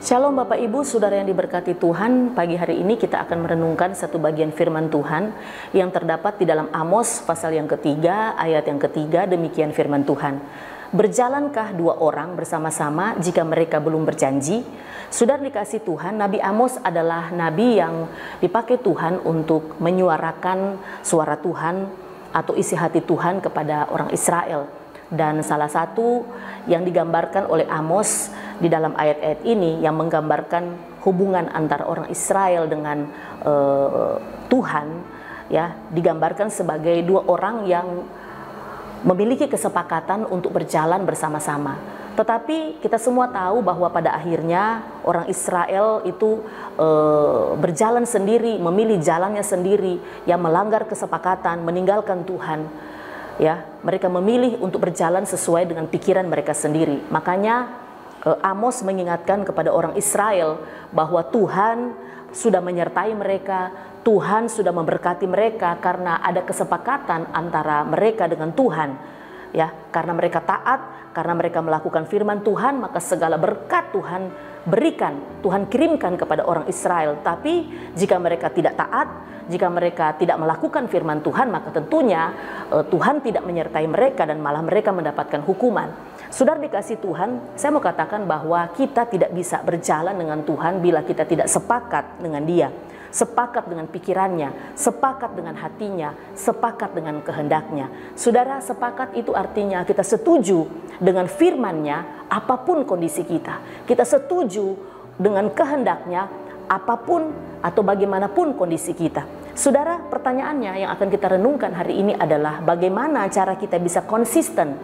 Shalom Bapak Ibu, Saudara yang diberkati Tuhan. Pagi hari ini kita akan merenungkan satu bagian firman Tuhan yang terdapat di dalam Amos pasal yang ketiga, ayat yang ketiga. Demikian firman Tuhan. Berjalankah dua orang bersama-sama jika mereka belum berjanji? Saudara dikasih Tuhan, Nabi Amos adalah nabi yang dipakai Tuhan untuk menyuarakan suara Tuhan atau isi hati Tuhan kepada orang Israel. Dan salah satu yang digambarkan oleh Amos di dalam ayat-ayat ini yang menggambarkan hubungan antara orang Israel dengan Tuhan, ya, digambarkan sebagai dua orang yang memiliki kesepakatan untuk berjalan bersama-sama. Tetapi kita semua tahu bahwa pada akhirnya orang Israel itu berjalan sendiri, memilih jalannya sendiri, yang melanggar kesepakatan, meninggalkan Tuhan. Ya, mereka memilih untuk berjalan sesuai dengan pikiran mereka sendiri. Makanya Amos mengingatkan kepada orang Israel bahwa Tuhan sudah menyertai mereka, Tuhan sudah memberkati mereka karena ada kesepakatan antara mereka dengan Tuhan. Ya, karena mereka taat, karena mereka melakukan firman Tuhan, maka segala berkat Tuhan berikan, Tuhan kirimkan kepada orang Israel. Tapi jika mereka tidak taat, jika mereka tidak melakukan firman Tuhan, maka tentunya Tuhan tidak menyertai mereka dan malah mereka mendapatkan hukuman. Saudara dikasih Tuhan, saya mau katakan bahwa kita tidak bisa berjalan dengan Tuhan bila kita tidak sepakat dengan Dia, sepakat dengan pikirannya, sepakat dengan hatinya, sepakat dengan kehendaknya. Saudara, sepakat itu artinya kita setuju dengan firman-Nya apapun kondisi kita. Kita setuju dengan kehendaknya apapun atau bagaimanapun kondisi kita. Saudara, pertanyaannya yang akan kita renungkan hari ini adalah bagaimana cara kita bisa konsisten,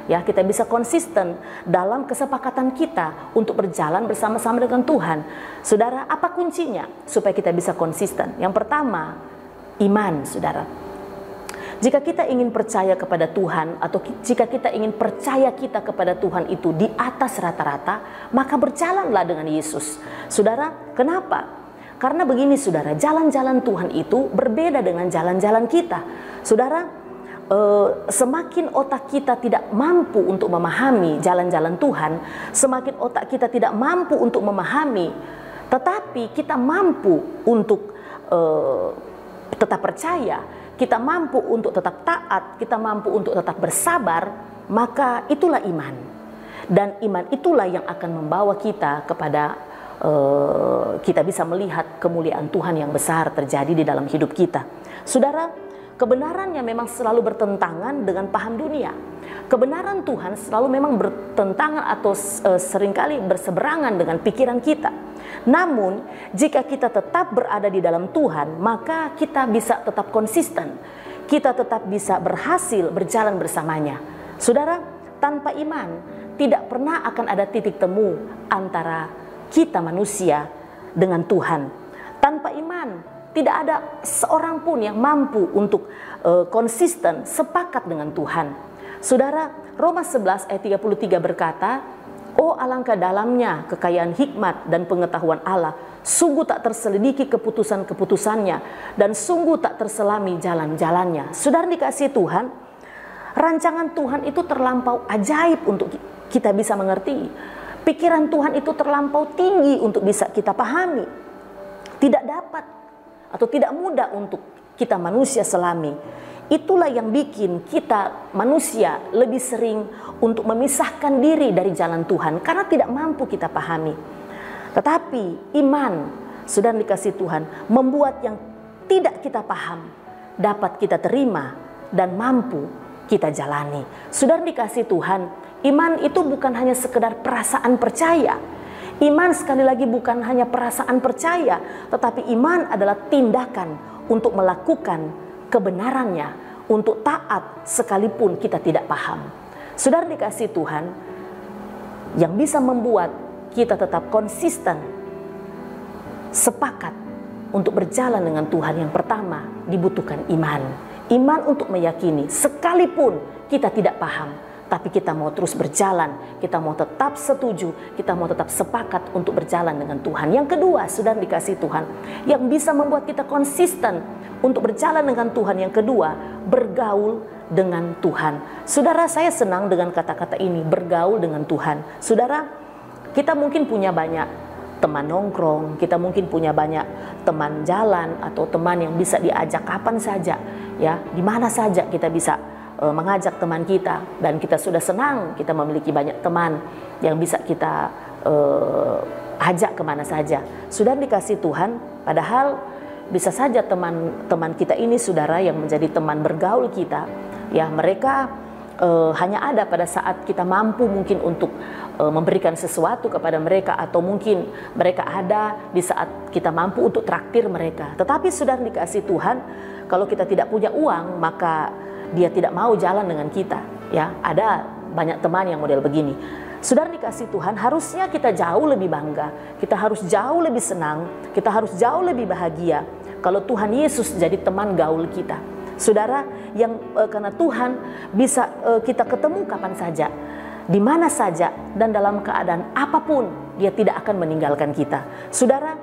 ya, kita bisa konsisten dalam kesepakatan kita untuk berjalan bersama-sama dengan Tuhan. Saudara, apa kuncinya supaya kita bisa konsisten? Yang pertama, iman, saudara. Jika kita ingin percaya kepada Tuhan atau jika kita ingin percaya kita kepada Tuhan itu di atas rata-rata, maka berjalanlah dengan Yesus. Saudara, kenapa? Karena begini saudara, jalan-jalan Tuhan itu berbeda dengan jalan-jalan kita. Saudara, semakin otak kita tidak mampu untuk memahami jalan-jalan Tuhan, semakin otak kita tidak mampu untuk memahami, tetapi kita mampu untuk tetap percaya, kita mampu untuk tetap taat, kita mampu untuk tetap bersabar, maka itulah iman. Dan iman itulah yang akan membawa kita kepada kita bisa melihat kemuliaan Tuhan yang besar terjadi di dalam hidup kita. Saudara, kebenarannya memang selalu bertentangan dengan paham dunia. Kebenaran Tuhan selalu memang bertentangan atau seringkali berseberangan dengan pikiran kita. Namun, jika kita tetap berada di dalam Tuhan, maka kita bisa tetap konsisten. Kita tetap bisa berhasil berjalan bersamanya. Saudara, tanpa iman, tidak pernah akan ada titik temu antara kita manusia dengan Tuhan. Tanpa iman, tidak ada seorang pun yang mampu untuk konsisten sepakat dengan Tuhan. Saudara, Roma 11 ayat 33 berkata, "Oh alangkah dalamnya kekayaan hikmat dan pengetahuan Allah, sungguh tak terselidiki keputusan-keputusannya, dan sungguh tak terselami jalan-jalannya." Saudara dikasih Tuhan, rancangan Tuhan itu terlampau ajaib untuk kita bisa mengerti. Pikiran Tuhan itu terlampau tinggi untuk bisa kita pahami. Tidak dapat atau tidak mudah untuk kita manusia selami. Itulah yang bikin kita manusia lebih sering untuk memisahkan diri dari jalan Tuhan karena tidak mampu kita pahami. Tetapi iman, sudah dikasih Tuhan, membuat yang tidak kita paham dapat kita terima dan mampu kita jalani. Sudah dikasih Tuhan, iman itu bukan hanya sekedar perasaan percaya. Iman sekali lagi bukan hanya perasaan percaya, tetapi iman adalah tindakan untuk melakukan kebenarannya, untuk taat sekalipun kita tidak paham. Saudara dikasih Tuhan, yang bisa membuat kita tetap konsisten, sepakat untuk berjalan dengan Tuhan, yang pertama dibutuhkan iman. Iman untuk meyakini sekalipun kita tidak paham, tapi kita mau terus berjalan, kita mau tetap setuju, kita mau tetap sepakat untuk berjalan dengan Tuhan. Yang kedua, sudah dikasih Tuhan, yang bisa membuat kita konsisten untuk berjalan dengan Tuhan. Yang kedua, bergaul dengan Tuhan. Saudara, saya senang dengan kata-kata ini, bergaul dengan Tuhan. Saudara, kita mungkin punya banyak teman nongkrong, kita mungkin punya banyak teman jalan atau teman yang bisa diajak kapan saja, ya, di mana saja kita bisa mengajak teman kita, dan kita sudah senang kita memiliki banyak teman yang bisa kita ajak kemana saja. Sudah dikasih Tuhan, padahal bisa saja teman-teman kita ini, saudara, yang menjadi teman bergaul kita, ya, mereka hanya ada pada saat kita mampu mungkin untuk memberikan sesuatu kepada mereka, atau mungkin mereka ada di saat kita mampu untuk traktir mereka. Tetapi sudah dikasih Tuhan, kalau kita tidak punya uang, maka dia tidak mau jalan dengan kita, ya. Ada banyak teman yang model begini. Sudah dikasih Tuhan, harusnya kita jauh lebih bangga, kita harus jauh lebih senang, kita harus jauh lebih bahagia kalau Tuhan Yesus jadi teman gaul kita. Saudara, yang karena Tuhan bisa kita ketemu kapan saja, di mana saja, dan dalam keadaan apapun, dia tidak akan meninggalkan kita. Saudara,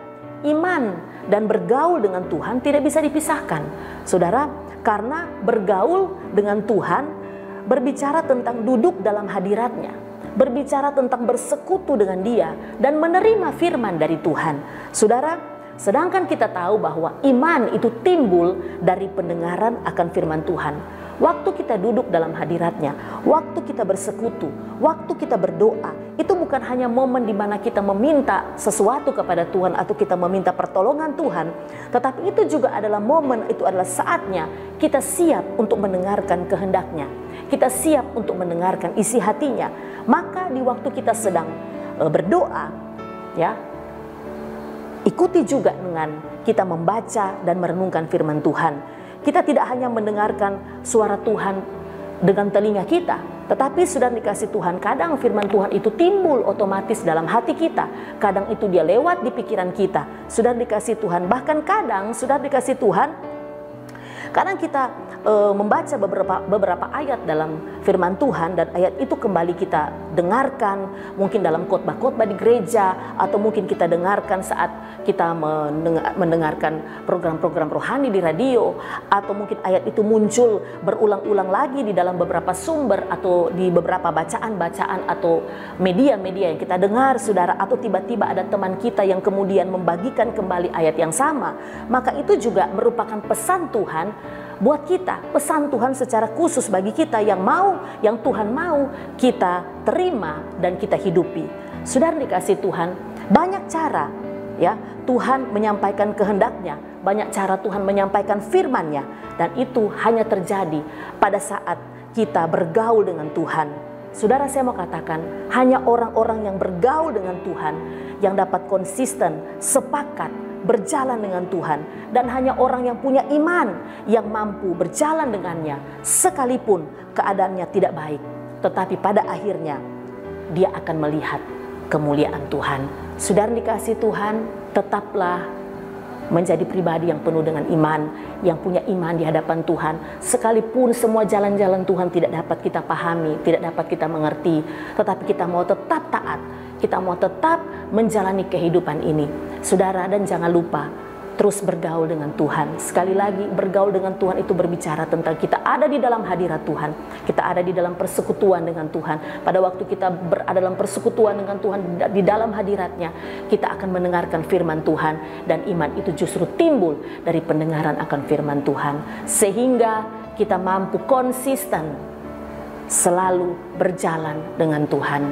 iman dan bergaul dengan Tuhan tidak bisa dipisahkan. Saudara, karena bergaul dengan Tuhan berbicara tentang duduk dalam hadiratnya, berbicara tentang bersekutu dengan dia dan menerima firman dari Tuhan. Saudara, sedangkan kita tahu bahwa iman itu timbul dari pendengaran akan firman Tuhan. Waktu kita duduk dalam hadiratnya, waktu kita bersekutu, waktu kita berdoa, itu bukan hanya momen di mana kita meminta sesuatu kepada Tuhan atau kita meminta pertolongan Tuhan, tetapi itu juga adalah momen, itu adalah saatnya kita siap untuk mendengarkan kehendaknya. Kita siap untuk mendengarkan isi hatinya. Maka di waktu kita sedang berdoa, ya, ikuti juga dengan kita membaca dan merenungkan firman Tuhan. Kita tidak hanya mendengarkan suara Tuhan dengan telinga kita, tetapi sudah dikasih Tuhan, kadang firman Tuhan itu timbul otomatis dalam hati kita. Kadang itu dia lewat di pikiran kita. Sudah dikasih Tuhan, bahkan kadang sudah dikasih Tuhan, kadang kita membaca beberapa ayat dalam firman Tuhan, dan ayat itu kembali kita dengarkan mungkin dalam khotbah-khotbah di gereja, atau mungkin kita dengarkan saat kita mendengarkan program-program rohani di radio, atau mungkin ayat itu muncul berulang-ulang lagi di dalam beberapa sumber atau di beberapa bacaan-bacaan atau media-media yang kita dengar, saudara, atau tiba-tiba ada teman kita yang kemudian membagikan kembali ayat yang sama. Maka itu juga merupakan pesan Tuhan buat kita, pesan Tuhan secara khusus bagi kita yang Tuhan mau kita terima dan kita hidupi. Sudah dikasih Tuhan, banyak cara, ya, Tuhan menyampaikan kehendaknya, banyak cara Tuhan menyampaikan firman-Nya, dan itu hanya terjadi pada saat kita bergaul dengan Tuhan. Saudara, saya mau katakan, hanya orang-orang yang bergaul dengan Tuhan yang dapat konsisten, sepakat, berjalan dengan Tuhan, dan hanya orang yang punya iman yang mampu berjalan dengannya sekalipun keadaannya tidak baik, tetapi pada akhirnya dia akan melihat kemuliaan Tuhan. Saudara dikasih Tuhan, tetaplah menjadi pribadi yang penuh dengan iman, yang punya iman di hadapan Tuhan, sekalipun semua jalan-jalan Tuhan tidak dapat kita pahami, tidak dapat kita mengerti, tetapi kita mau tetap taat, kita mau tetap menjalani kehidupan ini, saudara. Dan jangan lupa terus bergaul dengan Tuhan. Sekali lagi, bergaul dengan Tuhan itu berbicara tentang kita ada di dalam hadirat Tuhan, kita ada di dalam persekutuan dengan Tuhan. Pada waktu kita berada dalam persekutuan dengan Tuhan, di dalam hadiratnya, kita akan mendengarkan firman Tuhan, dan iman itu justru timbul dari pendengaran akan firman Tuhan, sehingga kita mampu konsisten selalu berjalan dengan Tuhan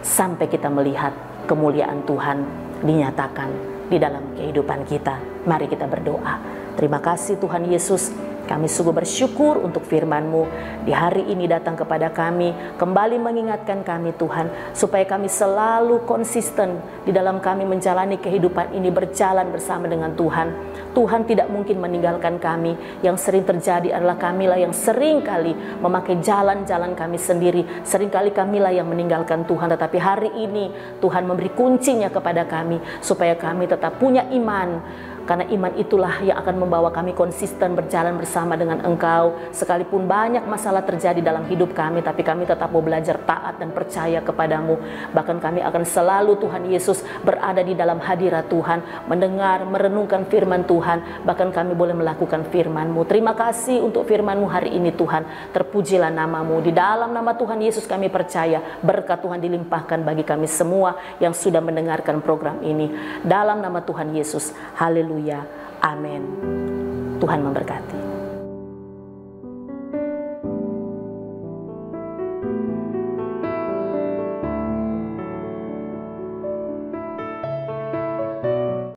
sampai kita melihat kemuliaan Tuhan dinyatakan di dalam kehidupan kita. Mari kita berdoa. Terima kasih Tuhan Yesus, kami sungguh bersyukur untuk firman-Mu di hari ini datang kepada kami, kembali mengingatkan kami Tuhan, supaya kami selalu konsisten di dalam kami menjalani kehidupan ini, berjalan bersama dengan Tuhan. Tuhan tidak mungkin meninggalkan kami. Yang sering terjadi adalah kamilah yang sering kali memakai jalan-jalan kami sendiri. Seringkali kamilah yang meninggalkan Tuhan. Tetapi hari ini Tuhan memberi kuncinya kepada kami, supaya kami tetap punya iman, Karena iman itulah yang akan membawa kami konsisten berjalan bersama dengan Engkau. Sekalipun banyak masalah terjadi dalam hidup kami, tapi kami tetap mau belajar taat dan percaya kepadamu. Bahkan kami akan selalu, Tuhan Yesus, berada di dalam hadirat Tuhan, mendengar, merenungkan firman Tuhan. Bahkan kami boleh melakukan firman-Mu. Terima kasih untuk firman-Mu hari ini Tuhan. Terpujilah nama-Mu. Di dalam nama Tuhan Yesus kami percaya berkat Tuhan dilimpahkan bagi kami semua yang sudah mendengarkan program ini. Dalam nama Tuhan Yesus. Haleluya. Amin. Tuhan memberkati.